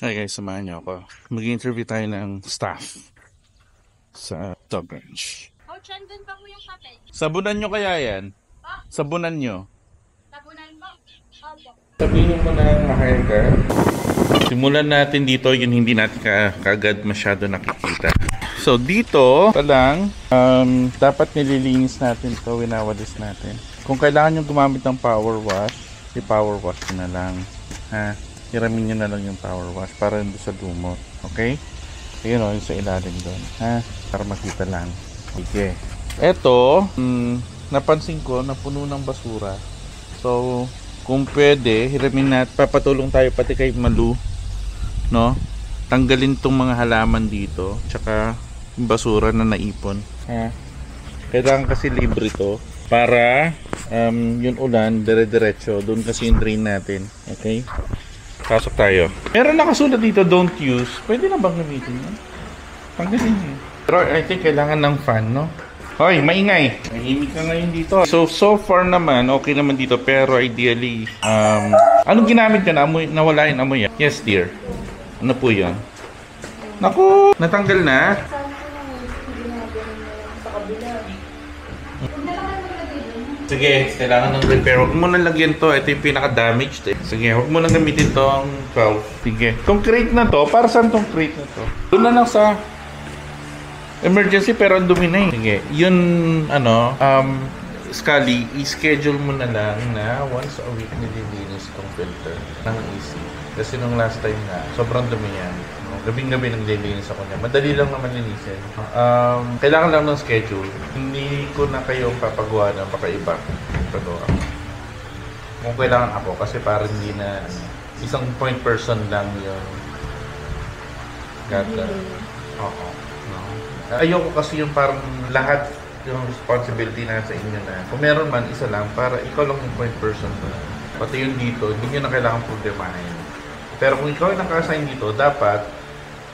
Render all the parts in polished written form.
Hi guys, samahan niyo ako. Mag-interview tayo ng staff sa Dog Ranch. Coach, andun ba po yung papel? Sabunan nyo kaya yan? Sabunan nyo. Tabunan mo? Opo. Sabihin mo na mahal ka. Simulan natin dito yung hindi natin kagad masyado nakikita. So dito pa lang, dapat nililinis natin ito, winawalis natin. Kung kailangan nyo gumamit ng power wash, i-power wash na lang. Ha? Hiramin nyo na lang yung power wash para hindi sa lumot. Okay? Ayun o, yung sa ilalim doon. Ha? Para makita lang. Sige. Eto, napansin ko na puno ng basura. So, kung pwede, hiramin natin. Papatulong tayo pati kay Malu. No? Tanggalin tong mga halaman dito. Tsaka yung basura na naipon. Ha? Kailangan kasi libre to. Para yung ulan, dire-diretso. Doon kasi yung drain natin. Okay? Pasok tayo. Meron nakasulat dito, don't use. Pwede na bang gamitin yun? Tanggalin yun. Pero I think kailangan ng fan, no? Hoy, maingay. Mahimik ka ngayon dito. So far naman, okay naman dito. Pero ideally, anong ginamit ka na? Amoy, nawala yung amoy yan? Yes, dear. Ano po yun? Naku, natanggal na. Sige, kailangan ng repair. Huwag mo nang lagyan to. Ito yung pinaka-damaged eh. Sige, huwag mo nang gamitin to ang valve. Sige. Itong crate na to, para saan tong crate na to? Doon na lang sa emergency pero ang dumi na eh. Sige, yun Scully, i-schedule mo na lang na once a week nililinis itong filter ng AC. Kasi nung last time na, sobrang dumi yan. Gabing-gabi nang lilinis ako niya. Madali lang naman linisin. Kailangan lang ng schedule. Hindi ko na kayo papagawa ng pakaiba. Pagawa. Kung kailangan ako, kasi parang hindi na isang point person lang yung gata. Oo. No. Ayoko kasi yung parang lahat yung responsibility na sa inyo na. Kung meron man, isa lang para ikaw lang yung point person. Pati yung dito, hindi nyo na kailangan problemahin. Pero kung ikaw yung naka-assign dito, dapat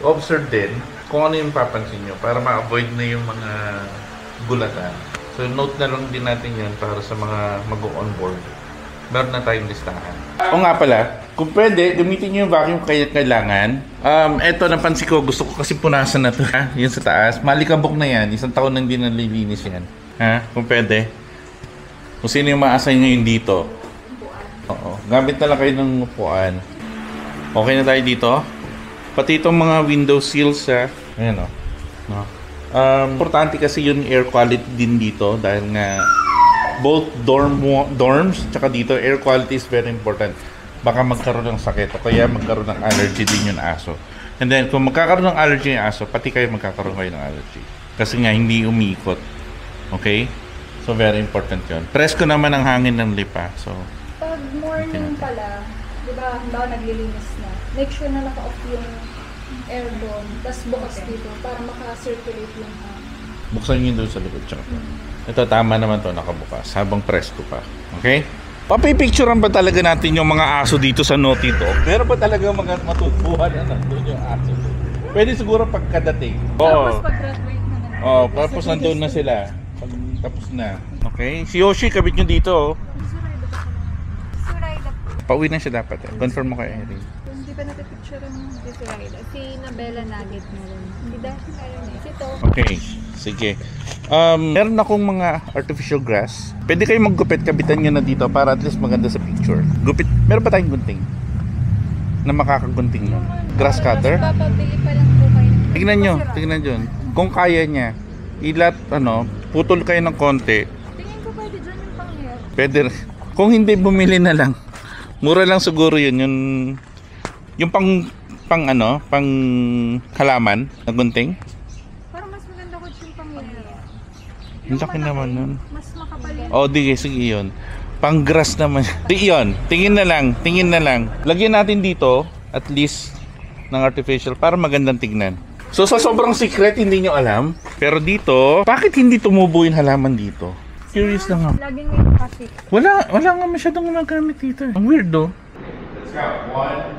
observe din kung ano yung papansin nyo para ma-avoid na yung mga gulatan. So, note na lang din natin yun para sa mga mag-on board. Meron na tayong listahan. O nga pala, kung pwede, gamitin nyo yung vacuum kailangan. Eto, napansin ko, gusto ko kasi punasan na to. Ha? Yun sa taas. Malikabok na yan. Isang taon nang di nalilinis yan. Ha? Kung pwede. Kung sino yung ma-assign nyo yung dito. Oo. Gamit na lang kayo ng upuan. Okay na tayo dito. Pati itong mga window sills, ha. Ayan, o. No? Importante kasi yung air quality din dito dahil nga both dorms tsaka dito, air quality is very important. Baka magkaroon ng sakit o kaya magkaroon ng allergy din yung aso. And then, kung magkakaroon ng allergy yung aso, pati kayo magkakaroon kayo ng allergy. Kasi nga, hindi umiikot. Okay? So, very important yun. Presko naman ang hangin ng lipa. So, Pag morning pala, di ba, naglilinis na, make sure na naka-off yung aircon, tapos bukas dito para maka-circulate yung buksan nyo doon sa likod. Tsaka ito, tama naman to, nakabukas. Habang presko pa. Okay? Papipicturean ba talaga natin yung mga aso dito sa Naughty Dog? Meron ba talaga mga matutuhan na nandun yung aso? Pwede siguro pagkadating. Tapos pag-graduate na naman. Oo, tapos nandun na sila. Pag tapos na. Okay? Si Yoshi, kabit nyo dito. Suraida po. Pauwi na siya dapat. Confirm mo kay Erin. Hindi pa napipicture ang Suraida. Si Nabella Nugget na rin. Hindi dahil meron eh. Ito. Okay, sige. Meron akong mga artificial grass. Pwede kayo maggupit, kabitan nyo na dito para at least maganda sa picture. Gupit, meron pa tayong gunting na makakagunting nun. Grass cutter. Papabili pa lang po kayo. Tingnan nyo. Kung kaya niya, putol kayo ng konti. Tingin ko pwede dyan yung pang-hair. Pwede. Kung hindi, bumili na lang. Mura lang siguro yun. Yung pang halaman na gunting. Parang mas maganda ko yung pang-hair. Ang laki naman nun. Mas makapal. O, sige yun. Pang grass naman. Yun. Tingin na lang. Lagyan natin dito, at least, ng artificial para magandang tignan. So, sa sobrang secret, hindi nyo alam. Pero dito, bakit hindi tumubo yung halaman dito? Curious lang ako. Laging may traffic. Wala nga masyadong nagamit dito. Ang weird, do. Let's count. 1,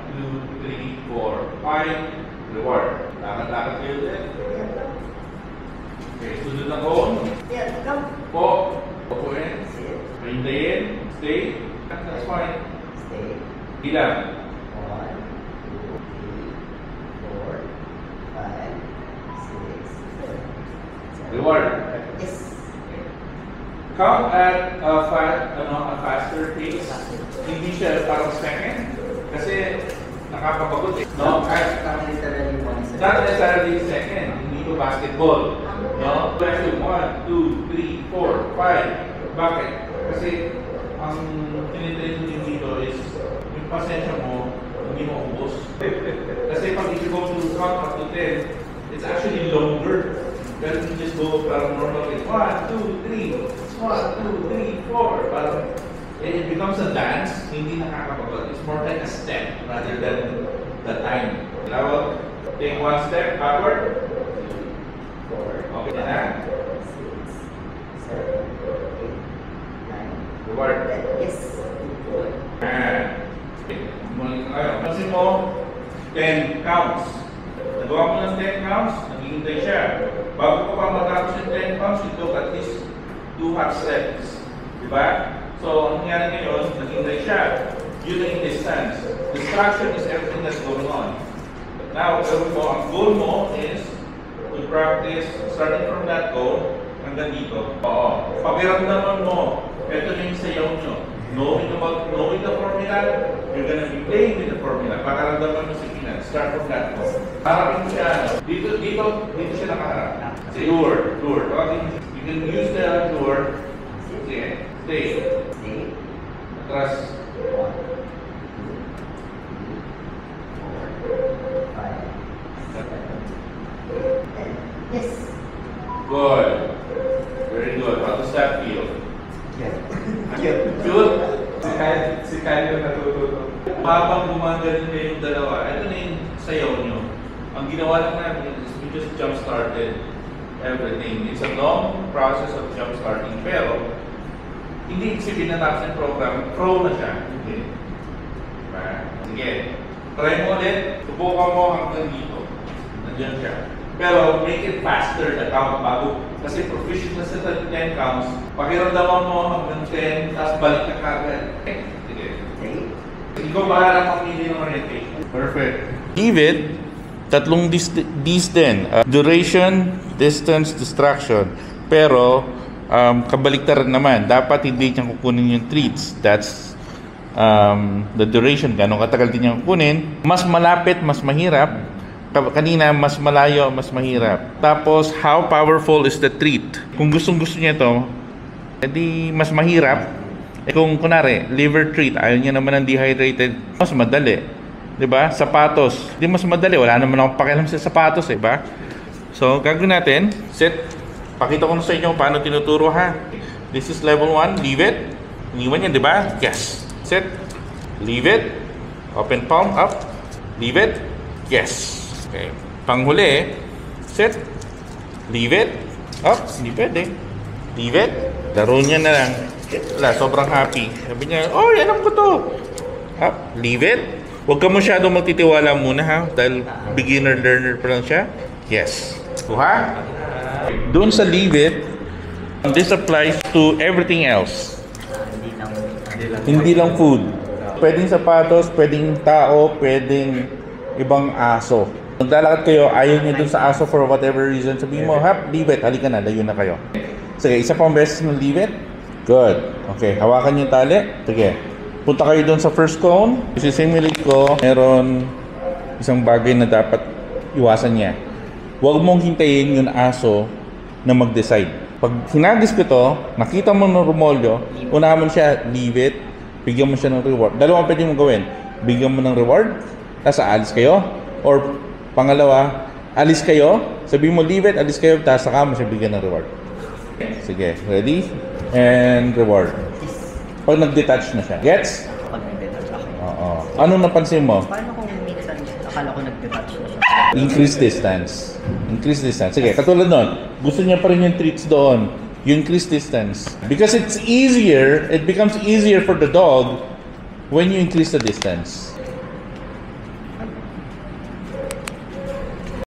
2, 3, 4, 5. Reward. Lakad-lakad kayo din. Okay, sunod na ko. Po. Upuin. Hintayin. Stay. That's fine. Stay. Ilan? 1, 2, 3, Reward. Yes. Count at a faster pace. Hindi siya parang second. Kasi nakakabagot eh. No? Not literally 1 second. Not necessarily second. Hindi to basketball. No? Question 1, 2, 3, 4, 5. Bakit? Kasi ang tinitrain nyo dito is yung pasensya mo, hindi mo ubos. Kasi pag if you go to count up to 10, it's actually longer. Pero you just go parang normal like 1, 2, 3, 1, 2, 3, 4. Parang it becomes a dance, hindi nakakabagot. It's more like a step rather than the time. Now, take one step backward. 4, Okay na. 6, 7, 8, 9, Reward. 10. Yes. Okay. Muli na kayo. Pansin mo, 10 counts. Nagawa mo ng 10 counts, naghihintay siya. Bago ko pa matapos yung 10 counts, you took at least 2 half steps. Diba? So, ang nangyari ngayon, naghihintay siya. Yun na yung distance. Distraction is everything that's going on. Now, ang goal mo is to practice starting from that goal hanggang dito. Oo. Pakiramdaman mo, ito na yung sayaw nyo. Knowing the formula, you're gonna be playing with the formula. Pakiramdaman mo si Pinan. Start from that goal. Harapin mo siya. Dito siya nakaharap. Lure. You can use the lure. Sige. Stay. Stay. Atras. 1, 2, 3, 4, 5, 7, 8, 10. Yes. Good. Very good. How does that feel? Cute. Good? Si Kyle yung natututo. Habang gumagaling kayong dalawa, ito na yung sayaw nyo. Ang ginawa lang namin is we just jump-started everything. It's a long process of jump-starting. Pero, hindi isipin na tapos yung program, pro na siya. Hindi. Diba? Sige. Try mo ulit. Subukan mo hanggang dito. Nandiyan siya. Pero make it faster na count bago. Kasi proficient na sa 10 counts. Pakiramdaman mo hanggang 10, tapos balik na kagad. Sige. Ikaw bahala mamili ng orientation. Perfect. Give it, tatlong D's din. Duration, distance, distraction. Pero, kabaliktaran naman. Dapat hindi niya kukunin yung treats. That's the duration. Ganong katagal din niya kukunin. Mas malapit, mas mahirap. Kanina, mas malayo, mas mahirap. Tapos, how powerful is the treat? Kung gustong-gusto niya ito, edi mas mahirap. Kung kunwari, liver treat, ayaw niya naman ng dehydrated, mas madali. Diba? Sapatos. Di mas madali. Wala naman akong pakialam sa sapatos, ba? So, gagawin natin. Set. Pakita ko na sa inyo paano tinuturo, ha? This is level 1. Leave it. Iniwan niya, diba? Yes. Set. Leave it. Open palm up. Leave it. Yes. Okay. Panghuli, set, leave it, up, hindi pwede, leave it, laro niya na lang, wala, sobrang happy. Sabi niya, oh, alam ko to, up, leave it, huwag ka masyadong magtitiwala muna ha, dahil beginner learner pa lang siya, yes, kuha, doon sa leave it, this applies to everything else, hindi lang food, pwedeng sapatos, pwedeng tao, pwedeng ibang aso. Maglalakad kayo, ayaw nyo dun sa aso for whatever reason. Sabihin mo, hap, leave it. Halika na, layo na kayo. Sige, isa pang beses mo leave it. Good. Okay, hawakan nyo yung tali. Sige. Punta kayo dun sa first cone. Isisimulate ko, meron isang bagay na dapat iwasan niya. Huwag mong hintayin yung aso na mag-decide. Pag hinagis ko to, nakita mo ng rumolyo, unahan mo siya, leave it. Bigyan mo siya ng reward. Dalawang pwede mong gawin. Bigyan mo ng reward, tapos aalis kayo. Or pangalawa, alis kayo, sabihin mo leave it, alis kayo, tapos saka mo siya bigyan ng reward. Sige, ready? And reward. Pag nag-detach na siya. Gets? Pag nag-detach ako. Oo. Anong napansin mo? Paano kung minsan akala ko nag-detach na siya? Increase distance. Increase distance. Sige, katulad nun, gusto niya pa rin yung treats doon. You increase distance. Because it's easier, it becomes easier for the dog when you increase the distance.